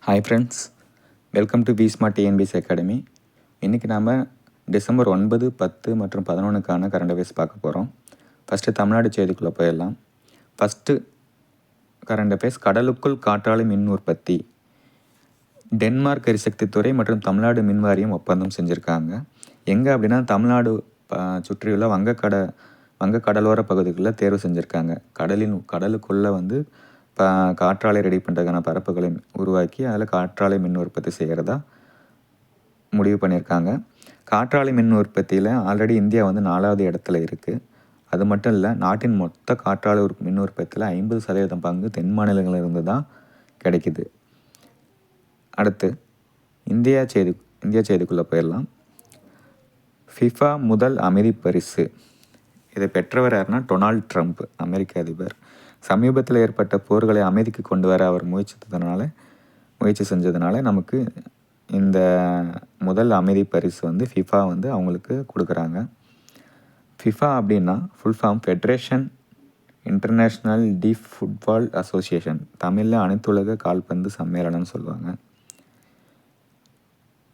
Hi friends, welcome to Vismart TNPS academy. இன்றைக்கி நாம் December 9, 10 மற்றும் 11க்கான கரண்ட் அஃபேர்ஸ் பார்க்க போகிறோம். ஃபஸ்ட்டு தமிழ்நாடு செய்திக்குள்ளே போயிடலாம். ஃபஸ்ட்டு கரண்ட் அஃபேர்ஸ், கடலுக்குள் காற்றாலை மின் உற்பத்தி. டென்மார்க் எரிசக்தித்துறை மற்றும் தமிழ்நாடு மின் வாரியம் ஒப்பந்தம் செஞ்சுருக்காங்க. எங்கே அப்படின்னா தமிழ்நாடு சுற்றியுள்ள வங்கக்கடலோர பகுதிகளில் தேர்வு செஞ்சுருக்காங்க. கடலுக்குள்ளே வந்து காற்றாலை ரெடி பண்ணுறதுக்கான பரப்புகளை உருவாக்கி அதில் காற்றாலை மின் உற்பத்தி செய்கிறதா முடிவு பண்ணியிருக்காங்க. காற்றாலை மின் உற்பத்தியில் ஆல்ரெடி இந்தியா வந்து 4வது இடத்துல இருக்குது. அது மட்டும் இல்லை, நாட்டின் மொத்த காற்றாலை மின் உற்பத்தியில் 50% பங்கு தென் மாநிலங்களிலிருந்து தான் கிடைக்குது. அடுத்து இந்தியா செய்திக்குள்ளே போயிடலாம். ஃபிஃபா முதல் அமைதி பரிசு. இதை பெற்றவர் யாருன்னா டொனால்ட் ட்ரம்ப், அமெரிக்க அதிபர். சமீபத்தில் ஏற்பட்ட போர்களை அமைதிக்கு கொண்டு வர அவர் முயற்சி செஞ்சதுனால நமக்கு இந்த முதல் அமைதி பரிசு வந்து ஃபிஃபா வந்து அவங்களுக்கு கொடுக்குறாங்க. ஃபிஃபா அப்படின்னா full form Federation International de Football Association, தமிழில் அனைத்துலக கால்பந்து சம்மேளனம்னு சொல்லுவாங்க.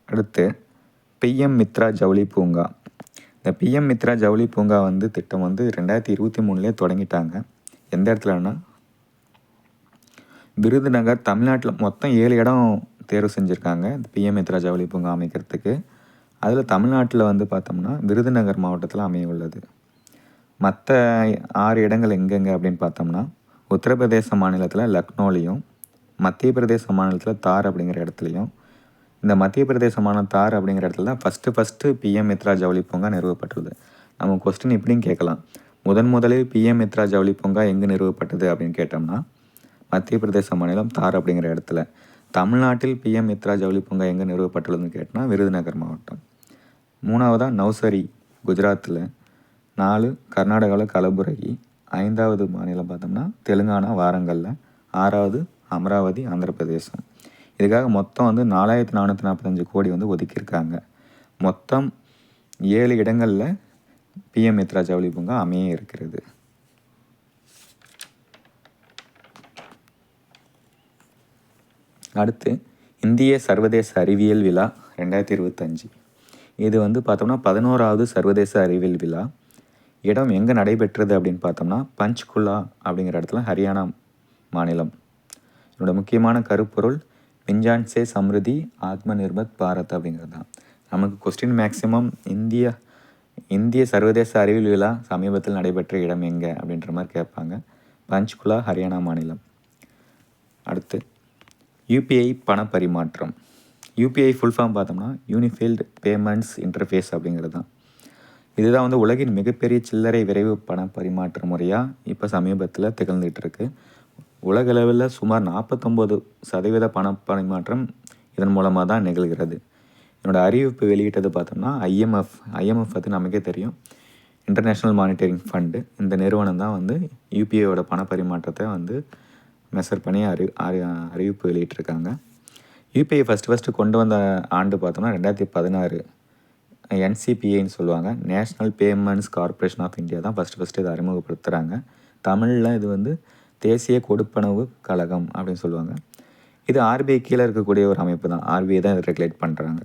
அடுத்து பிஎம் மித்ரா ஜவுளி பூங்கா. இந்த பிஎம் மித்ரா ஜவுளி பூங்கா வந்து திட்டம் வந்து 2023 தொடங்கிட்டாங்க. எந்த இடத்துலன்னா விருதுநகர், தமிழ்நாட்டில் மொத்தம் 7 இடம் தேர்வு செஞ்சுருக்காங்க இந்த பிஎம் மித்ரா ஜவுளி பூங்கா அமைக்கிறதுக்கு. அதில் தமிழ்நாட்டில் வந்து பார்த்தோம்னா விருதுநகர் மாவட்டத்தில் அமைய உள்ளது. மற்ற 6 இடங்கள் எங்கெங்கே அப்படின்னு பார்த்தோம்னா உத்தரப்பிரதேச மாநிலத்தில் லக்னோலையும், மத்திய பிரதேச மாநிலத்தில் தார் அப்படிங்கிற இடத்துலையும். இந்த மத்திய பிரதேச மாநிலம் தார் அப்படிங்கிற இடத்துல தான் ஃபஸ்ட்டு பிஎம் மித்ரா ஜவுளி பூங்கா நிறுவப்பட்டுள்ளது. நம்ம கொஸ்டின் இப்படின்னு கேட்கலாம், முதலில் பிஎம் மித்ரா ஜவுளி பூங்கா எங்கே நிறுவப்பட்டது அப்படின்னு கேட்டோம்னா மத்திய பிரதேச மாநிலம் தார் அப்படிங்கிற இடத்துல. தமிழ்நாட்டில் பிஎம் மித்ரா ஜவுளி பூங்கா எங்கே நிறுவப்பட்டுள்ளதுன்னு கேட்டோம்னா விருதுநகர் மாவட்டம். 3வதாக நவ்சரி குஜராத்தில், 4 கர்நாடகாவில் கலபுரகி, 5வது மாநிலம் பார்த்தோம்னா தெலுங்கானா வாரங்கல்ல, 6வது அமராவதி ஆந்திர பிரதேசம். இதுக்காக மொத்தம் வந்து 4445 கோடி வந்து ஒதுக்கியிருக்காங்க. மொத்தம் 7 இடங்களில் பிஎம் மித்ரா ஜவுளி பூங்கா அமைய இருக்கிறது. அடுத்து இந்திய சர்வதேச அறிவியல் விழா 2025. இது வந்து பார்த்தோம்னா 11வது சர்வதேச அறிவியல் விழா. இடம் எங்கே நடைபெற்றது அப்படின்னு பார்த்தோம்னா பஞ்ச்குலா அப்படிங்கிற இடத்துல, ஹரியானா மாநிலம். என்னோட முக்கியமான கருப்பொருள் விஞ்ஞான் சே சம்ருதி ஆத்ம நிர்பர் பாரத் அப்படிங்கிறது தான். நமக்கு கொஸ்டின் மேக்ஸிமம் இந்திய சர்வதேச அறிவியல் விழா சமீபத்தில் நடைபெற்ற இடம் எங்கே அப்படின்ற மாதிரி கேட்பாங்க. பஞ்ச்குலா, ஹரியானா மாநிலம். அடுத்து யூபிஐ பண பரிமாற்றம். யூபிஐ ஃபுல் ஃபார்ம் பார்த்தோம்னா யூனிஃபைல்டு பேமெண்ட்ஸ் இன்டர்ஃபேஸ் அப்படிங்கிறது தான். இதுதான் வந்து உலகின் மிகப்பெரிய சில்லறை விரைவு பண பரிமாற்ற முறையாக இப்போ சமீபத்தில் திகழ்ந்துகிட்டு இருக்கு. உலகளவில் சுமார் 49% பண பரிமாற்றம் இதன் மூலமாக தான் நிகழ்கிறது. என்னோடய அறிவிப்பு வெளியிட்டது பார்த்தோம்னா ஐஎம்எஃப் பற்றி நமக்கே தெரியும், இன்டர்நேஷ்னல் மானிட்டரிங் ஃபண்டு. இந்த நிறுவனம் தான் வந்து யூபிஐயோட பண பரிமாற்றத்தை வந்து மெஷர் பண்ணி அறிவிப்பு வெளியிட்டிருக்காங்க. யூபிஐ ஃபஸ்ட்டு கொண்டு வந்த ஆண்டு பார்த்தோம்னா 2016. என்சிபிஐன்னு சொல்லுவாங்க, National Payments Corporation of India தான் ஃபஸ்ட்டு இதை அறிமுகப்படுத்துகிறாங்க. தமிழில் இது வந்து தேசிய கொடுப்பனவு கழகம் அப்படின்னு சொல்லுவாங்க. இது ஆர்பிஐ கீழே இருக்கக்கூடிய ஒரு அமைப்பு தான். ஆர்பிஐ தான் இதை ரெகுலேட் பண்ணுறாங்க.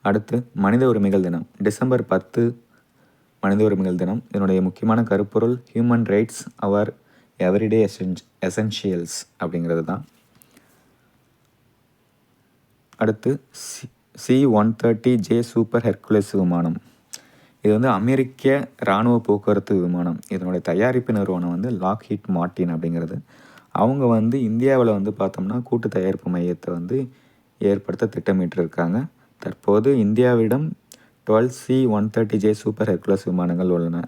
அடுத்து மனித உரிமைகள் தினம், டிசம்பர் 10 மனித உரிமைகள் தினம். இதனுடைய முக்கியமான கருப்பொருள் ஹியூமன் ரைட்ஸ் அவர் எவ்ரிடே எசென்ஷியல்ஸ் அப்படிங்கிறது தான். அடுத்து C-130J சூப்பர் ஹெர்குலஸ் விமானம். இது வந்து அமெரிக்க இராணுவ போக்குவரத்து விமானம். இதனுடைய தயாரிப்பு நிறுவனம் வந்து லாக்ஹீட் மார்ட்டின் அப்படிங்கிறது. அவங்க வந்து இந்தியாவில் வந்து பார்த்தோம்னா கூட்டு தயாரிப்பு மையத்தை வந்து ஏற்படுத்த திட்டமிட்டிருக்காங்க. தற்போது இந்தியாவிடம் 12 C-130J சூப்பர் ஹெர்குலஸ் விமானங்கள் உள்ளன.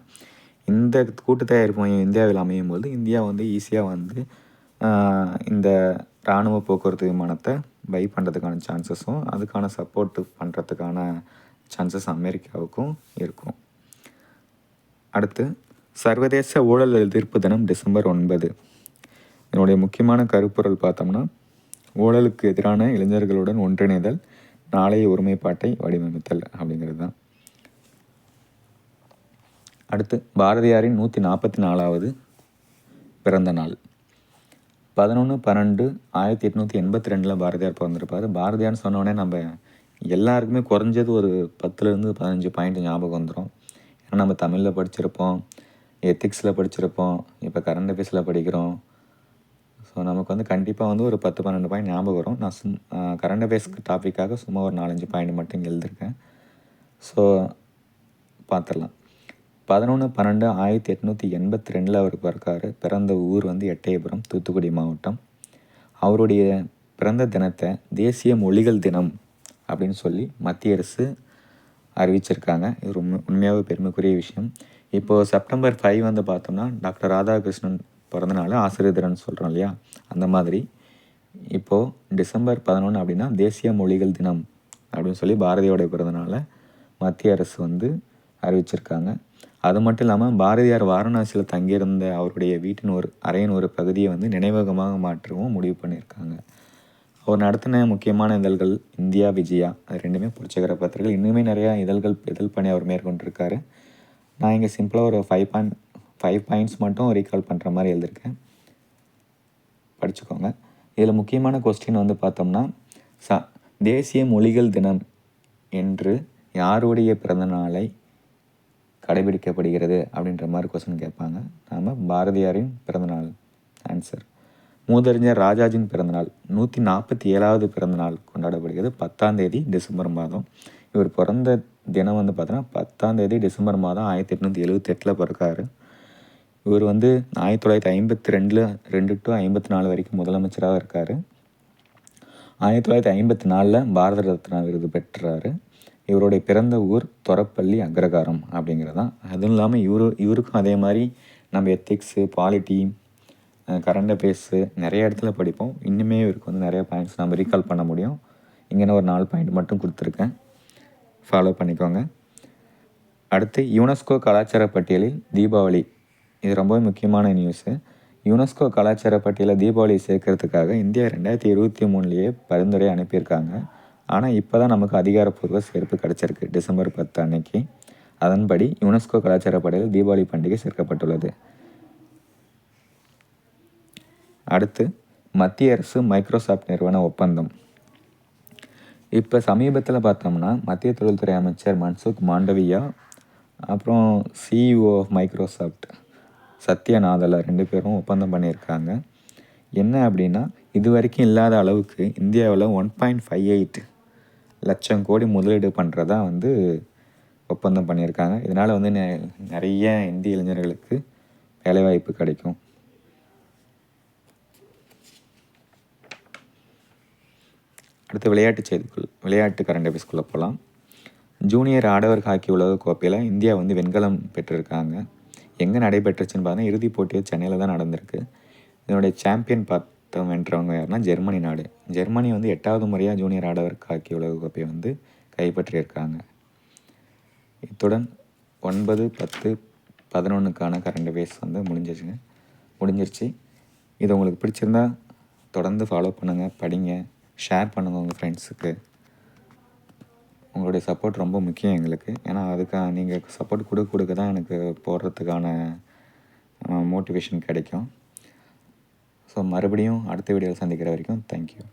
இந்த கூட்டு தயாரிப்பு மையம் இந்தியாவில் அமையும் போது இந்தியா வந்து ஈஸியாக வந்து இந்த இராணுவ போக்குவரத்து விமானத்தை பை பண்ணுறதுக்கான சான்சஸும் அதுக்கான சப்போர்ட்டு பண்ணுறதுக்கான சான்சஸ் அமெரிக்காவுக்கும் இருக்கும். அடுத்து சர்வதேச ஊழல் எதிர்ப்பு தினம் டிசம்பர் 9. இதனுடைய முக்கியமான கருப்பொருள் பார்த்தோம்னா ஊழலுக்கு எதிரான இளைஞர்களுடன் ஒன்றிணைதல், நாளைய ஒருமைப்பாட்டை வடிவமைத்தல் அப்படிங்கிறது தான். அடுத்து பாரதியாரின் 144வது பிறந்த நாள். 11/12/1882 பாரதியார் பிறந்திருப்பார். பாரதியார்னு சொன்னோடனே நம்ம எல்லாருக்குமே குறைஞ்சது ஒரு 10லேருந்து 15 பாயிண்ட் ஞாபகம் வந்துடும். ஏன்னா நம்ம தமிழில் படிச்சிருப்போம், எத்திக்ஸில் படிச்சிருப்போம், இப்போ கரண்ட் அஃபேர்ஸில் படிக்கிறோம். ஸோ நமக்கு வந்து கண்டிப்பாக வந்து ஒரு 10-12 பாயிண்ட் ஞாபகம் வரும். நான் கரண்ட் அஃபேர்ஸ்க்கு டாப்பிக்காக சும்மா ஒரு 4-5 பாயிண்ட் மட்டும் இங்கே எழுதியிருக்கேன். ஸோ பார்த்துடலாம். 11/12/1882 அவர் பிறக்காரு. பிறந்த ஊர் வந்து எட்டயபுரம், தூத்துக்குடி மாவட்டம். அவருடைய பிறந்த தினத்தை தேசிய மொழிகள் தினம் அப்படின்னு சொல்லி மத்திய அரசு அறிவிச்சிருக்காங்க. இது உண்மையாகவே பெருமைக்குரிய விஷயம். இப்போது செப்டம்பர் 5 வந்து பார்த்தோம்னா டாக்டர் ராதாகிருஷ்ணன் பிறந்தனால ஆசிரியர் தினம்னு சொல்கிறோம் இல்லையா, அந்த மாதிரி இப்போது டிசம்பர் 11 அப்படின்னா தேசிய மொழிகள் தினம் அப்படின்னு சொல்லி பாரதியோடைய பிறந்தனால மத்திய அரசு வந்து அறிவிச்சிருக்காங்க. அது மட்டும் இல்லாமல் பாரதியார் வாரணாசியில் தங்கியிருந்த அவருடைய வீட்டின் அறையின் ஒரு பகுதியை வந்து நினைவகமாக மாற்றவும் முடிவு பண்ணியிருக்காங்க. அவர் நடத்தின முக்கியமான இதழ்கள் இந்தியா, விஜயா, அது ரெண்டுமே புரட்சிகர பத்திரிகைகள். இன்னுமே நிறையா இதழ் பணி அவர் மேற்கொண்டிருக்காரு. நான் இங்கே சிம்பிளாக ஒரு 5 பாயிண்ட்ஸ் மட்டும் ரீகால் பண்ணுற மாதிரி எழுதியிருக்கேன், படிச்சுக்கோங்க. இதில் முக்கியமான கொஸ்டின் வந்து பார்த்தோம்னா, தேசிய மொழிகள் தினம் என்று யாருடைய பிறந்த நாளை கடைபிடிக்கப்படுகிறது அப்படின்ற மாதிரி கொஸ்டின் கேட்பாங்க. நாம் பாரதியாரின் பிறந்தநாள் ஆன்சர். மூதறிஞர் ராஜாஜின் பிறந்தநாள் 147வது பிறந்தநாள் கொண்டாடப்படுகிறது 10ஆம் தேதி டிசம்பர் மாதம். இவர் பிறந்த தினம் வந்து பார்த்தோன்னா 10ஆம் தேதி டிசம்பர் மாதம் 1878 பிறக்காரு. இவர் வந்து 1952 to 54 வரைக்கும் முதலமைச்சராக இருக்கார். 1954 பாரத ரத்னா விருது பெற்றார். இவருடைய பிறந்த ஊர் தொரப்பள்ளி அக்ரகாரம் அப்படிங்கிறதான். அதுவும் இல்லாமல் இவருக்கும் அதே மாதிரி நம்ம எத்திக்ஸு, பாலிட்டி, கரண்ட் அஃபேர்ஸு நிறைய இடத்துல படிப்போம். இன்னுமே இவருக்கு வந்து நிறைய பாயிண்ட்ஸ் நம்ம ரீகால் பண்ண முடியும். இங்கே நான் ஒரு 4 பாயிண்ட் மட்டும் கொடுத்துருக்கேன், ஃபாலோ பண்ணிக்கோங்க. அடுத்து யுனெஸ்கோ கலாச்சார பட்டியலில் தீபாவளி. இது ரொம்பவே முக்கியமான நியூஸு. யுனெஸ்கோ கலாச்சார பட்டியலில் தீபாவளி சேர்க்கறதுக்காக இந்தியா 2023 பரிந்துரை அனுப்பியிருக்காங்க. ஆனால் இப்போ தான் நமக்கு அதிகாரப்பூர்வ சேர்ப்பு கிடச்சிருக்கு டிசம்பர் 10 அன்னைக்கு. அதன்படி யுனெஸ்கோ கலாச்சார பட்டியலில் தீபாவளி பண்டிகை சேர்க்கப்பட்டுள்ளது. அடுத்து மத்திய அரசு மைக்ரோசாஃப்ட் நிறுவன ஒப்பந்தம். இப்போ சமீபத்தில் பார்த்தோம்னா மத்திய தொழில்துறை அமைச்சர் மன்சுக் மாண்டவியா அப்புறம் CEO ஆஃப் மைக்ரோசாஃப்ட் சத்யா நாதலா 2 பேரும் ஒப்பந்தம் பண்ணியிருக்காங்க. என்ன அப்படின்னா, இது வரைக்கும் இல்லாத அளவுக்கு இந்தியாவில் 1.58 லட்சம் கோடி முதலீடு பண்ணுறதா வந்து ஒப்பந்தம் பண்ணியிருக்காங்க. இதனால் வந்து நிறைய இந்திய இளைஞர்களுக்கு வேலைவாய்ப்பு கிடைக்கும். அடுத்து விளையாட்டு கரண்ட் அஃபேர்ஸ்குள்ளே போகலாம். ஜூனியர் ஆடவர் ஹாக்கி உலகக்கோப்பையில் இந்தியா வந்து வெண்கலம் பெற்றிருக்காங்க. எங்கே நடைபெற்றுச்சுன்னு பார்த்தா இறுதிப் போட்டியை சென்னையில் தான் நடந்திருக்கு. இதனுடைய சாம்பியன் பட்டம் வென்றவங்க யாருன்னா ஜெர்மனி நாடு. ஜெர்மனி வந்து 8வது முறையாக ஜூனியர் ஆடவர் ஹாக்கி உலகக்கோப்பையை வந்து கைப்பற்றியிருக்காங்க. இத்துடன் 9, 10, 11க்கான கரண்ட் அஃபேர்ஸ் வந்து முடிஞ்சிருச்சு. இது உங்களுக்கு பிடிச்சிருந்தா தொடர்ந்து ஃபாலோ பண்ணுங்கள், படிங்க, ஷேர் பண்ணுங்கள் உங்கள் ஃப்ரெண்ட்ஸுக்கு. உங்களுடைய சப்போர்ட் ரொம்ப முக்கியம் எங்களுக்கு. ஏன்னா நீங்கள் சப்போர்ட் கொடுக்க தான் எனக்கு போடுறதுக்கான மோட்டிவேஷன் கிடைக்கும். ஸோ மறுபடியும் அடுத்த வீடியோவில் சந்திக்கிற வரைக்கும் தேங்க்யூ.